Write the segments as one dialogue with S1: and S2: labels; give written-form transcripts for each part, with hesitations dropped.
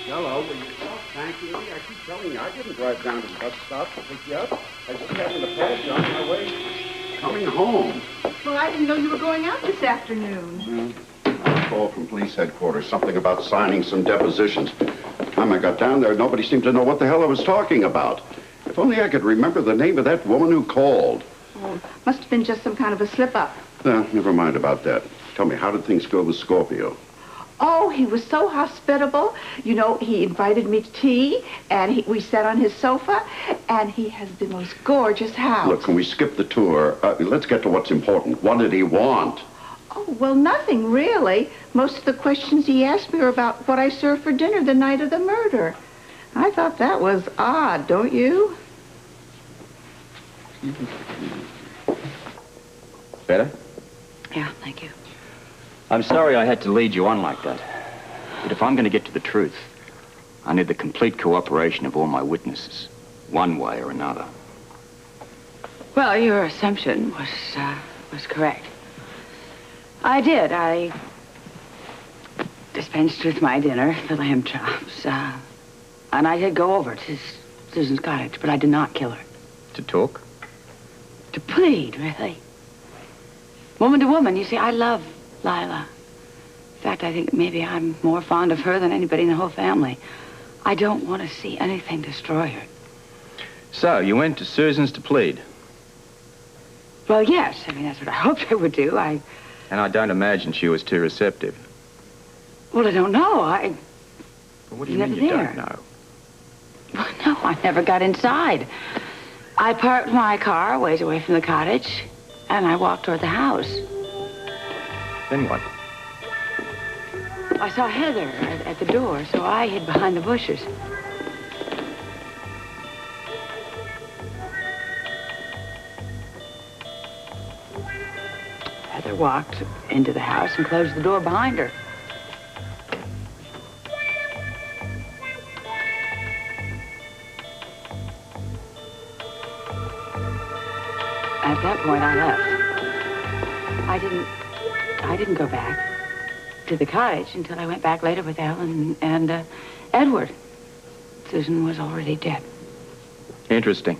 S1: Hello, will you stop thanking me? I keep telling you, I didn't drive down to the bus stop to pick you up. I just happened to pass you on my way coming home.
S2: Well, I didn't know you were going out this afternoon.
S1: A call from police headquarters, something about signing some depositions. By the time I got down there, nobody seemed to know what the hell I was talking about. If only I could remember the name of that woman who called.
S2: Oh, must have been just some kind of a slip-up.
S1: Never mind about that. Tell me, how did things go with Scorpio?
S2: Oh, he was so hospitable. You know, he invited me to tea, and we sat on his sofa, and he has the most gorgeous house.
S1: Look, can we skip the tour? Let's get to what's important. What did he want?
S2: Oh, well, nothing, really. Most of the questions he asked me were about what I served for dinner the night of the murder. I thought that was odd, don't you?
S3: Better?
S2: Yeah, thank you.
S3: I'm sorry I had to lead you on like that. But if I'm going to get to the truth, I need the complete cooperation of all my witnesses, one way or another.
S4: Well, your assumption was correct. I did. I dispensed with my dinner, the lamb chops, and I did go over to Susan's cottage, but I did not kill her.
S3: To talk?
S4: To plead, really. Woman to woman, you see, I love Lila. In fact, I think maybe I'm more fond of her than anybody in the whole family. I don't want to see anything destroy her.
S3: So, you went to Susan's to plead?
S4: Well, yes. I mean, that's what I hoped I would do.
S3: And I don't imagine she was too receptive.
S4: Well, I don't know.
S3: Well, what do you mean you don't know?
S4: Well, no, I never got inside. I parked my car a ways away from the cottage, and I walked toward the house.
S3: Then what?
S4: I saw Heather at the door, so I hid behind the bushes. Heather walked into the house and closed the door behind her. At that point, I left. I didn't go back to the cottage until I went back later with Ellen and Edward. Susan was already dead.
S3: Interesting.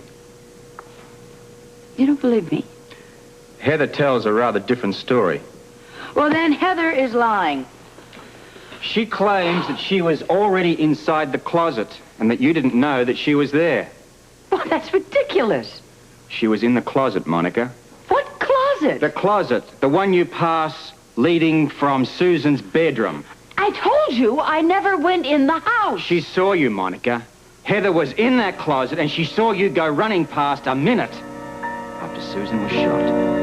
S4: You don't believe me?
S3: Heather tells a rather different story.
S4: Well, then Heather is lying.
S3: She claims that she was already inside the closet and that you didn't know that she was there.
S4: Well, that's ridiculous.
S3: She was in the closet, Monica.
S4: What closet?
S3: The closet, the one you pass leading from Susan's bedroom.
S4: I told you I never went in the house.
S3: She saw you, Monica. Heather was in that closet and she saw you go running past a minute after Susan was shot.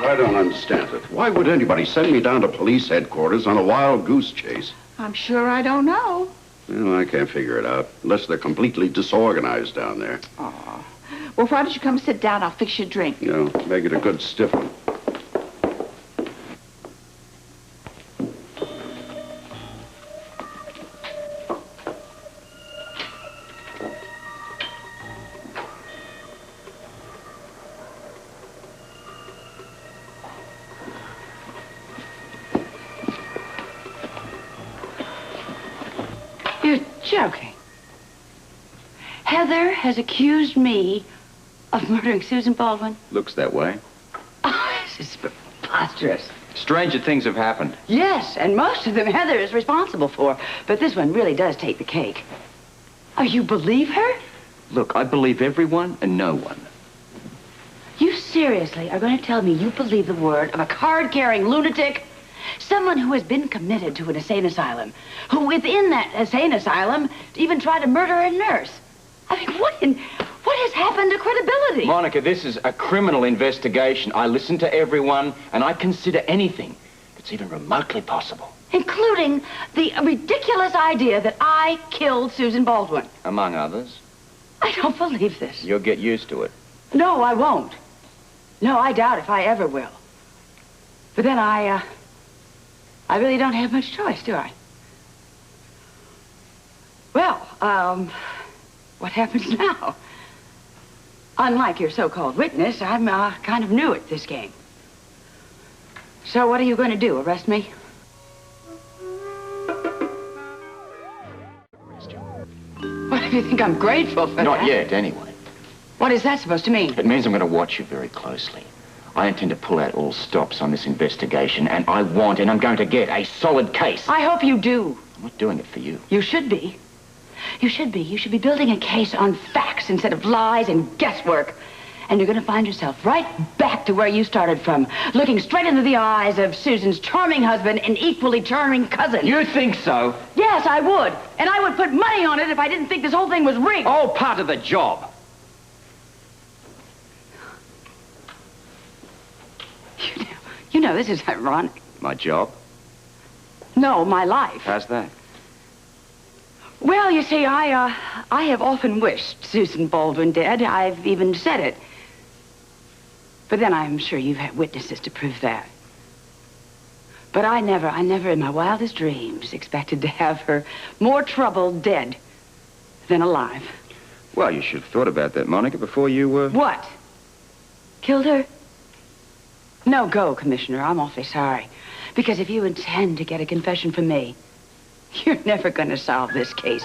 S1: I don't understand it. Why would anybody send me down to police headquarters on a wild goose chase?
S2: I'm sure I don't know.
S1: Well, I can't figure it out, unless they're completely disorganized down there.
S2: Aw. Well, why don't you come sit down? I'll fix you a drink.
S1: You know, make it a good stiff one.
S4: You're joking. Heather has accused me of murdering Susan Baldwin.
S3: Looks that way.
S4: Oh, this is preposterous.
S3: Stranger things have happened.
S4: Yes, and most of them Heather is responsible for. But this one really does take the cake. Oh, you believe her?
S3: Look, I believe everyone and no one.
S4: You seriously are going to tell me you believe the word of a card-carrying lunatic? Someone who has been committed to an insane asylum, who within that insane asylum even tried to murder a nurse. I mean, what has happened to credibility?
S3: Monica, this is a criminal investigation. I listen to everyone, and I consider anything that's even remotely possible.
S4: Including the ridiculous idea that I killed Susan Baldwin.
S3: Among others.
S4: I don't believe this.
S3: You'll get used to it.
S4: No, I won't. No, I doubt if I ever will. But then I really don't have much choice, do I? Well, what happens now? Unlike your so-called witness, I'm kind of new at this game. So what are you going to do, arrest me? What, if you think I'm grateful for that?
S3: Not yet, anyway.
S4: What is that supposed to mean?
S3: It means I'm going to watch you very closely. I intend to pull out all stops on this investigation, and I want, and I'm going to get, a solid case.
S4: I hope you do.
S3: I'm not doing it for you.
S4: You should be. You should be. You should be building a case on facts instead of lies and guesswork. And you're going to find yourself right back to where you started from, looking straight into the eyes of Susan's charming husband and equally charming cousin.
S3: You think so?
S4: Yes, I would. And I would put money on it if I didn't think this whole thing was rigged.
S3: All part of the job.
S4: You know, this is ironic.
S3: My job?
S4: No, my life.
S3: How's that?
S4: Well, you see, I have often wished Susan Baldwin dead. I've even said it. But then I'm sure you've had witnesses to prove that. But I never in my wildest dreams expected to have her more trouble dead than alive.
S3: Well, you should have thought about that, Monica, before you were...
S4: What? Killed her? No, go, Commissioner. I'm awfully sorry. Because if you intend to get a confession from me, you're never going to solve this case.